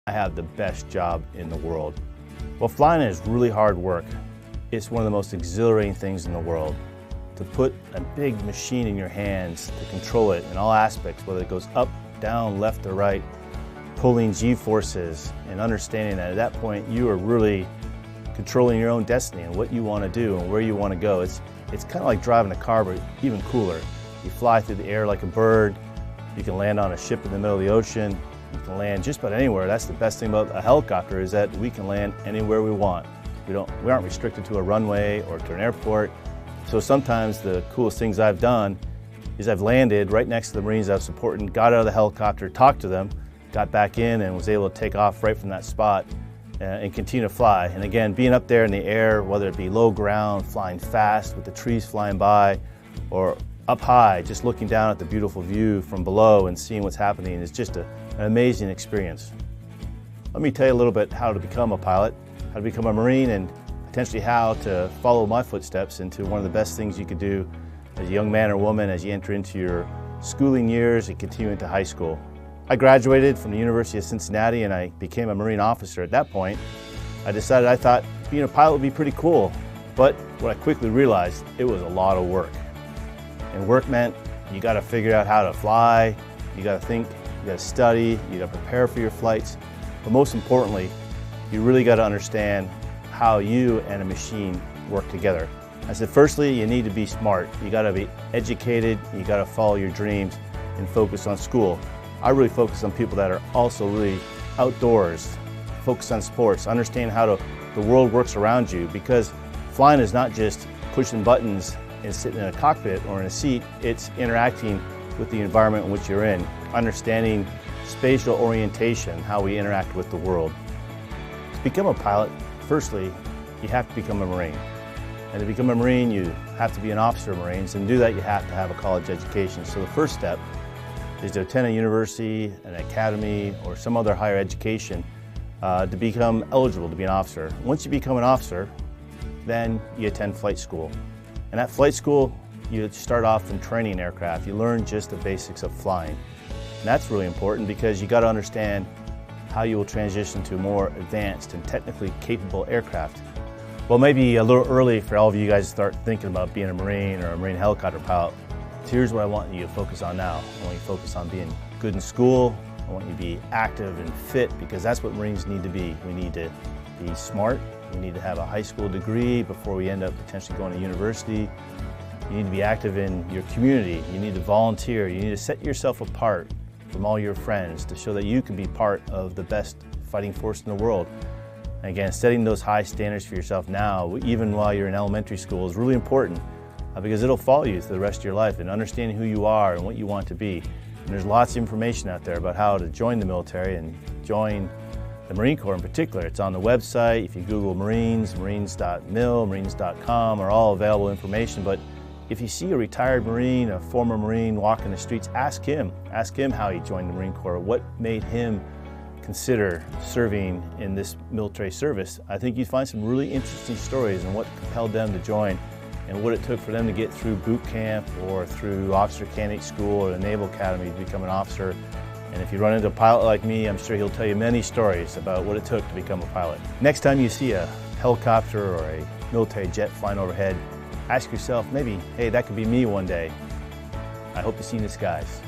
I have the best job in the world. Well, flying is really hard work. It's one of the most exhilarating things in the world. To put a big machine in your hands, to control it in all aspects, whether it goes up, down, left or right, pulling G-forces and understanding that at that point you are really controlling your own destiny and what you want to do and where you want to go. It's kind of like driving a car, but even cooler. You fly through the air like a bird. You can land on a ship in the middle of the ocean. You can land just about anywhere. That's the best thing about a helicopter, is that we can land anywhere we want. We aren't restricted to a runway or to an airport. So sometimes the coolest things I've done is I've landed right next to the Marines I've supported, got out of the helicopter, talked to them, got back in and was able to take off right from that spot and continue to fly. And again, being up there in the air, whether it be low ground, flying fast with the trees flying by, or up high, just looking down at the beautiful view from below and seeing what's happening is just an amazing experience. Let me tell you a little bit how to become a pilot, how to become a Marine, and potentially how to follow my footsteps into one of the best things you could do as a young man or woman as you enter into your schooling years and continue into high school. I graduated from the University of Cincinnati and I became a Marine officer. At that point, I decided I thought being a pilot would be pretty cool, but what I quickly realized, it was a lot of work. And work meant you got to figure out how to fly, you got to think, you got to study, you got to prepare for your flights, but most importantly, you really got to understand how you and a machine work together. I said, firstly, you need to be smart. You got to be educated, you got to follow your dreams and focus on school. I really focus on people that are also really outdoors, focus on sports, understand how the world works around you, because flying is not just pushing buttons and sitting in a cockpit or in a seat, it's interacting with the environment in which you're in, understanding spatial orientation, how we interact with the world. To become a pilot, firstly, you have to become a Marine. And to become a Marine, you have to be an officer of Marines, and to do that you have to have a college education. So the first step is to attend a university, an academy, or some other higher education to become eligible to be an officer. Once you become an officer, then you attend flight school. And at flight school, you start off in training aircraft. You learn just the basics of flying. And that's really important because you got to understand how you will transition to more advanced and technically capable aircraft. Well, maybe a little early for all of you guys to start thinking about being a Marine or a Marine helicopter pilot. So here's what I want you to focus on now. I want you to focus on being good in school. I want you to be active and fit, because that's what Marines need to be. We need to be smart. We need to have a high school degree before we end up potentially going to university. You need to be active in your community. You need to volunteer. You need to set yourself apart from all your friends to show that you can be part of the best fighting force in the world. And again, setting those high standards for yourself now, even while you're in elementary school, is really important because it'll follow you through the rest of your life, and understanding who you are and what you want to be. And there's lots of information out there about how to join the military and join the Marine Corps in particular. It's on the website. If you Google Marines, marines.mil, marines.com are all available information. But if you see a retired Marine, a former Marine walking the streets, ask him how he joined the Marine Corps, what made him consider serving in this military service. I think you'd find some really interesting stories and what compelled them to join and what it took for them to get through boot camp or through officer candidate school or the Naval Academy to become an officer. And if you run into a pilot like me, I'm sure he'll tell you many stories about what it took to become a pilot. Next time you see a helicopter or a military jet flying overhead, ask yourself, maybe, hey, that could be me one day. I hope you see in the skies.